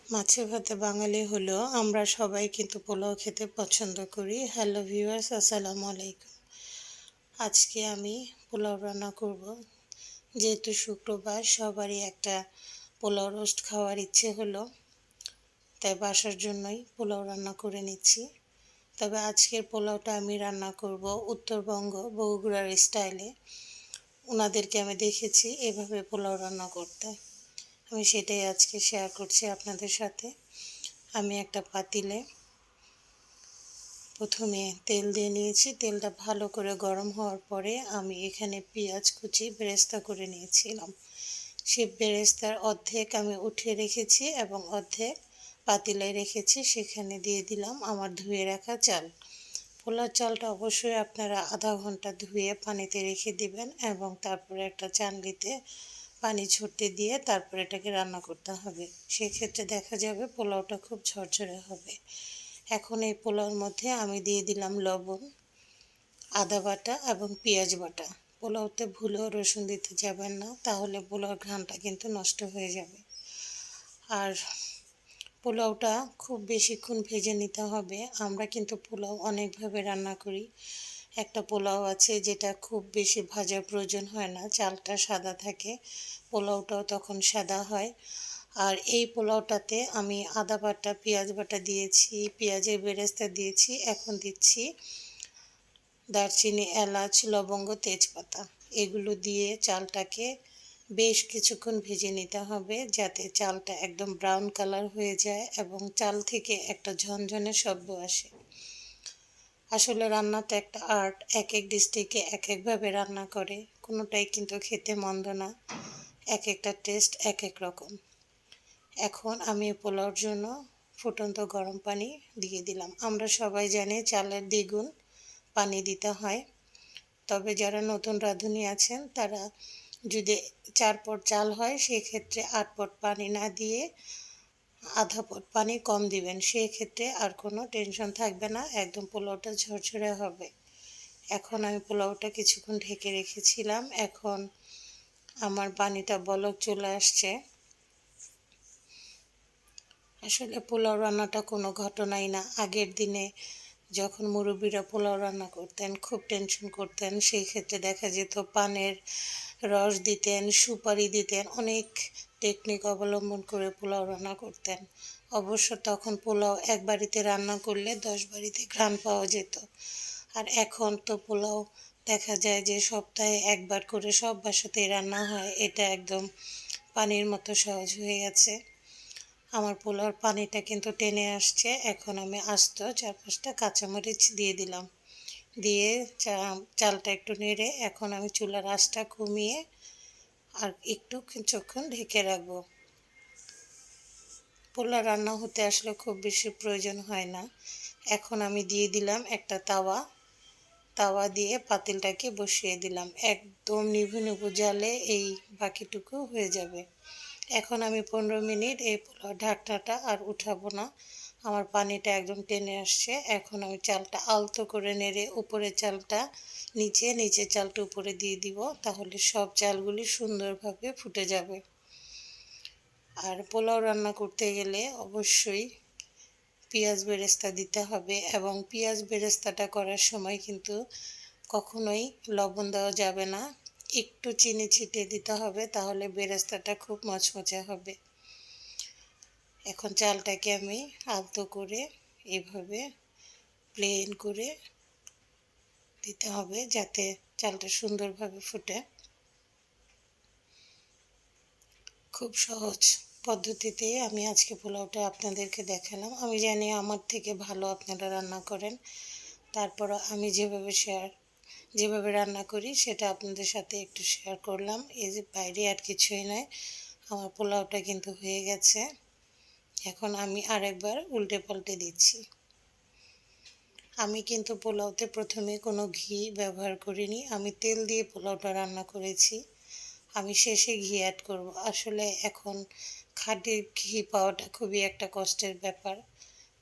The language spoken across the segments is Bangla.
মাছে ভাতে বাঙালি হলেও আমরা সবাই কিন্তু পোলাও খেতে পছন্দ করি। হ্যালো ভিউয়ার্স, আসসালামু আলাইকুম। আজকে আমি পোলাও রান্না করব। যেহেতু শুক্রবার, সবারই একটা পোলাও রোস্ট খাওয়ার ইচ্ছে হলো, তাই বাসার জন্যই পোলাও রান্না করে নিচ্ছি। তবে আজকের পোলাওটা আমি রান্না করব উত্তরবঙ্গ বগুড়ার স্টাইলে। ওনাদেরকে আমি দেখেছি এভাবে পোলাও রান্না করতে, আমি সেটাই আজকে শেয়ার করছি আপনাদের সাথে। আমি একটা পাতিলে প্রথমে তেল দিয়ে নিয়েছি। তেলটা ভালো করে গরম হওয়ার পরে আমি এখানে পেঁয়াজ কুচি বেরেস্তা করে নিয়েছিলাম। সেই বেরেস্তার অর্ধেক আমি উঠিয়ে রেখেছি এবং অর্ধেক পাতিলায় রেখেছি। সেখানে দিয়ে দিলাম আমার ধুয়ে রাখা চাল। পোলার চালটা অবশ্যই আপনারা আধা ঘন্টা ধুয়ে পানিতে রেখে দিবেন এবং তারপরে একটা চানলিতে পানি ছড়তে দিয়ে তারপরে এটাকে রান্না করতে হবে। সেক্ষেত্রে দেখা যাবে পোলাওটা খুব ঝরঝরে হবে। এখন এই পোলাওর মধ্যে আমি দিয়ে দিলাম লবণ, আদা বাটা এবং পেঁয়াজ বাটা। পোলাওতে ভুলেও রসুন দিতে যাবেন না, তাহলে পোলাওর ঘ্রাণটা কিন্তু নষ্ট হয়ে যাবে। আর পোলাওটা খুব বেশিক্ষণ ভেজে নিতে হবে। আমরা কিন্তু পোলাও অনেকভাবে রান্না করি। একটা পোলাও আছে যেটা খুব বেশি ভাজার প্রয়োজন হয় না, চালটা সাদা থাকে, পোলাওটাও তখন সাদা হয়। আর এই পোলাওটাতে আমি আদা বাটা পেঁয়াজ বাটা দিয়েছি, পেঁয়াজের বেরেস্তা দিয়েছি, এখন দিচ্ছি দারচিনি, এলাচ, লবঙ্গ, তেজপাতা। এগুলো দিয়ে চালটাকে বেশ কিছুক্ষণ ভেজে নিতে হবে, যাতে চালটা একদম ব্রাউন কালার হয়ে যায় এবং চাল থেকে একটা ঝনঝনে শব্দ আসে। আসলে রান্নাটা একটা আর্ট, এক এক ডিস্ট্রিক্টে এক একভাবে রান্না করে, কোনোটাই কিন্তু খেতে মন্দ না, এক একটা টেস্ট এক এক রকম। এখন আমি পোলাওর জন্য ফুটন্ত গরম পানি দিয়ে দিলাম। আমরা সবাই জানি চালের দ্বিগুণ পানি দিতে হয়, তবে যারা নতুন রাঁধুনি আছেন তারা যদি 4 পট চাল হয় সেক্ষেত্রে 8 পট পানি না দিয়ে আধা পট পানি কম দিবেন। সেক্ষেত্রে আর কোনো টেনশন থাকবে না, একদম পোলাওটা ঝরঝরে হবে। এখন আমি পোলাওটা কিছুক্ষণ ঢেকে রেখেছিলাম। এখন আমার পানিটা বলক চলে আসছে। আসলে পোলাও রান্নাটা কোনো ঘটনাই না। আগের দিনে যখন মুরব্বীরা পোলাও রান্না করতেন খুব টেনশন করতেন, সেই ক্ষেত্রে দেখা যেত পানের রস দিতেন, সুপারি দিতেন, অনেক টেকনিক অবলম্বন করে পোলাও রান্না করতেন। অবশ্য তখন পোলাও এক বাড়িতে রান্না করলে 10 বাড়িতে ঘ্রাণ পাওয়া যেত। আর এখন তো পোলাও দেখা যায় যে সপ্তাহে একবার করে সব বাসাতেই রান্না হয়। এটা একদম পানির মতো সহজ হয়ে গেছে। আমার পোলাওর পানিটা কিন্তু টেনে আসছে। এখন আমি আস্ত 4-5টা কাঁচামরিচ দিয়ে দিলাম, দিয়ে চালটা একটু নেড়ে এখন আমি চুলার আঁচটা কমিয়ে আর একটু কিছুক্ষণ ঢেকে রাখবো। পোলাও রান্না হতে আসলে খুব বেশি প্রয়োজন হয় না। এখন আমি দিয়ে দিলাম একটা তাওয়া দিয়ে পাতিলটাকে বসিয়ে দিলাম। একদম নিভু নিভু জালে এই বাকিটুকু হয়ে যাবে। এখন আমি 15 মিনিট এই পোলাও ঢাকনাটা আর উঠাবো না, আমার পানিটা একদম টেনে আসছে। এখন আমি চালটা আলতো করে নেড়ে উপরে চালটা নিচে, নিচে চালটা উপরে দিয়ে দিব, তাহলে সব চালগুলি সুন্দরভাবে ফুটে যাবে। আর পোলাও রান্না করতে গেলে অবশ্যই পেঁয়াজ বেরেস্তা দিতে হবে এবং পেঁয়াজ বেরেস্তাটা করার সময় কিন্তু কখনোই লবণ দেওয়া যাবে না, একটু চিনি ছিটিয়ে দিতে হবে, তাহলে বেরেস্তাটা খুব মচমচে হবে। এখন চালটাকে আমি আলতো করে এইভাবে প্লেন করে দিতে হবে যাতে চালটা সুন্দরভাবে ফুটে। খুব সহজ পদ্ধতিতে আমি আজকে পোলাওটা আপনাদেরকে দেখালাম। আমি জানি আমার থেকে ভালো আপনারা রান্না করেন, তারপরও আমি যেভাবে রান্না করি সেটা আপনাদের সাথে একটু শেয়ার করলাম। এই যে বাইরে আর কিছুই নয়, আমার পোলাওটা কিন্তু হয়ে গেছে। এখন আমি আরেকবার উল্টে পাল্টে দিচ্ছি। আমি কিন্তু পোলাওতে প্রথমে কোনো ঘি ব্যবহার করিনি, আমি তেল দিয়ে পোলাওটা রান্না করেছি। আমি শেষে ঘি অ্যাড করব। আসলে এখন খাঁটি ঘি পাওয়াটা খুবই একটা কষ্টের ব্যাপার,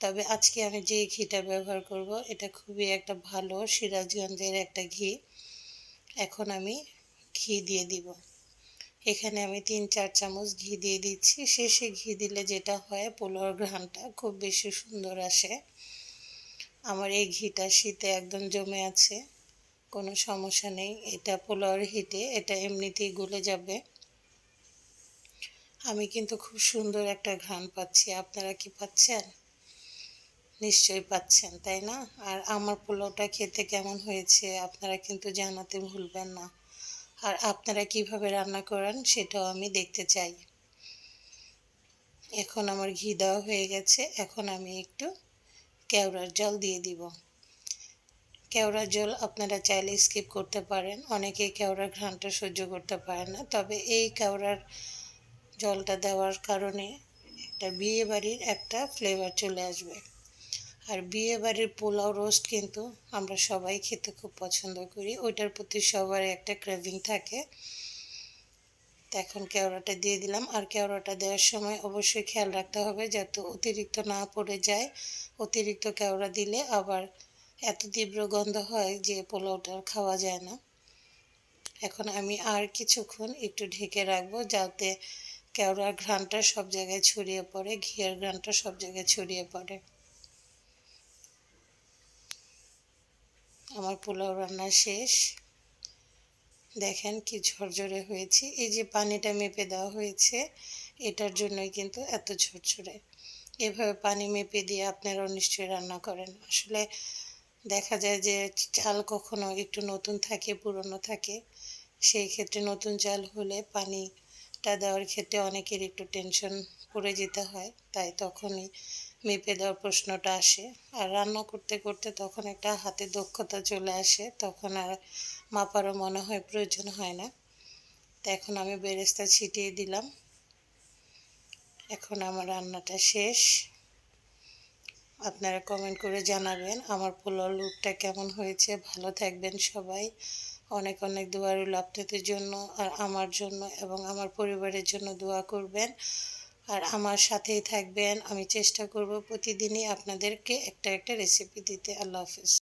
তবে আজকে আমি যে ঘিটা ব্যবহার করব এটা খুবই একটা ভালো সিরাজগঞ্জের একটা ঘি। এখন আমি ঘি দিয়ে দিব। এখানে আমি 3-4 চামচ ঘি দিয়ে দিচ্ছি। শেষে ঘি দিলে যেটা হয় পোলাওর ঘ্রাণটা খুব বেশি সুন্দর আসে। আমার এই ঘিটা শীতে একদম জমে আছে, কোনো সমস্যা নেই। এটা পোলাওর হিটে এটা এমনিতেই গলে যাবে। আমি কিন্তু খুব সুন্দর একটা ঘ্রাণ পাচ্ছি, আপনারা কি পাচ্ছেন? নিশ্চয়ই পাচ্ছেন, তাই না? আর আমার পোলাওটা খেতে কেমন হয়েছে আপনারা কিন্তু জানাতে ভুলবেন না। আর আপনারা কিভাবে রান্না করেন সেটাও আমি দেখতে চাই। এখন আমার ঘি দেওয়া হয়ে গেছে, এখন আমি একটু কেওড়ার জল দিয়ে দিব। কেওড়ার জল আপনারা চাইলে স্কিপ করতে পারেন, অনেকেই কেওড়ার ঘ্রাণটা সহ্য করতে পারে না, তবে এই কেওড়ার জলটা দেওয়ার কারণে একটা বিয়েবাড়ির একটা ফ্লেভার চলে আসবে। আর বিয়েবাড়ির পোলাও রোস্ট কিন্তু আমরা সবাই খেতে খুব পছন্দ করি, ওইটার প্রতি সবার একটা ক্রেভিং থাকে। তো এখন কেওড়াটা দিয়ে দিলাম। আর কেওড়াটা দেওয়ার সময় অবশ্যই খেয়াল রাখতে হবে যাতে অতিরিক্ত না পড়ে যায়। অতিরিক্ত কেওড়া দিলে আবার এত তীব্র গন্ধ হয় যে পোলাওটা খাওয়া যায় না। এখন আমি আর কিছুক্ষণ একটু ঢেকে রাখবো যাতে কেওড়ার ঘ্রাণটা সব জায়গায় ছড়িয়ে পড়ে, ঘিয়ের ঘ্রাণটা সব জায়গায় ছড়িয়ে পড়ে। আমার পোলাও রান্না শেষ, দেখেন কি ঝরঝরে হয়েছে। এই যে পানিটা মেপে দেওয়া হয়েছে এটার জন্যই কিন্তু এত ঝরঝরে। এভাবে পানি মেপে দিয়ে আপনারাও নিশ্চয়ই রান্না করেন। আসলে দেখা যায় যে চাল কখনো একটু নতুন থাকে, পুরনো থাকে, সেই ক্ষেত্রে নতুন চাল হলে পানিটা দেওয়ার ক্ষেত্রে অনেকের একটু টেনশন পড়ে যেতে হয়, তাই তখনই মেপে দেওয়ার প্রশ্নটা আসে। আর রান্না করতে করতে তখন একটা হাতে দক্ষতা চলে আসে, তখন আর মাপারও মনে হয় প্রয়োজন হয় না। তো এখন আমি বেরেস্তা ছিটিয়ে দিলাম। এখন আমার রান্নাটা শেষ। আপনারা কমেন্ট করে জানাবেন আমার পোলাও লুকটা কেমন হয়েছে। ভালো থাকবেন সবাই, অনেক অনেক দোয়া রইল আপনাদের জন্য আর আমার জন্য, এবং আমার পরিবারের জন্য দোয়া করবেন আর আমার সাথেই থাকবেন। আমি চেষ্টা করব প্রতিদিনই আপনাদেরকে একটা একটা রেসিপি দিতে। আল্লাহ হাফেজ।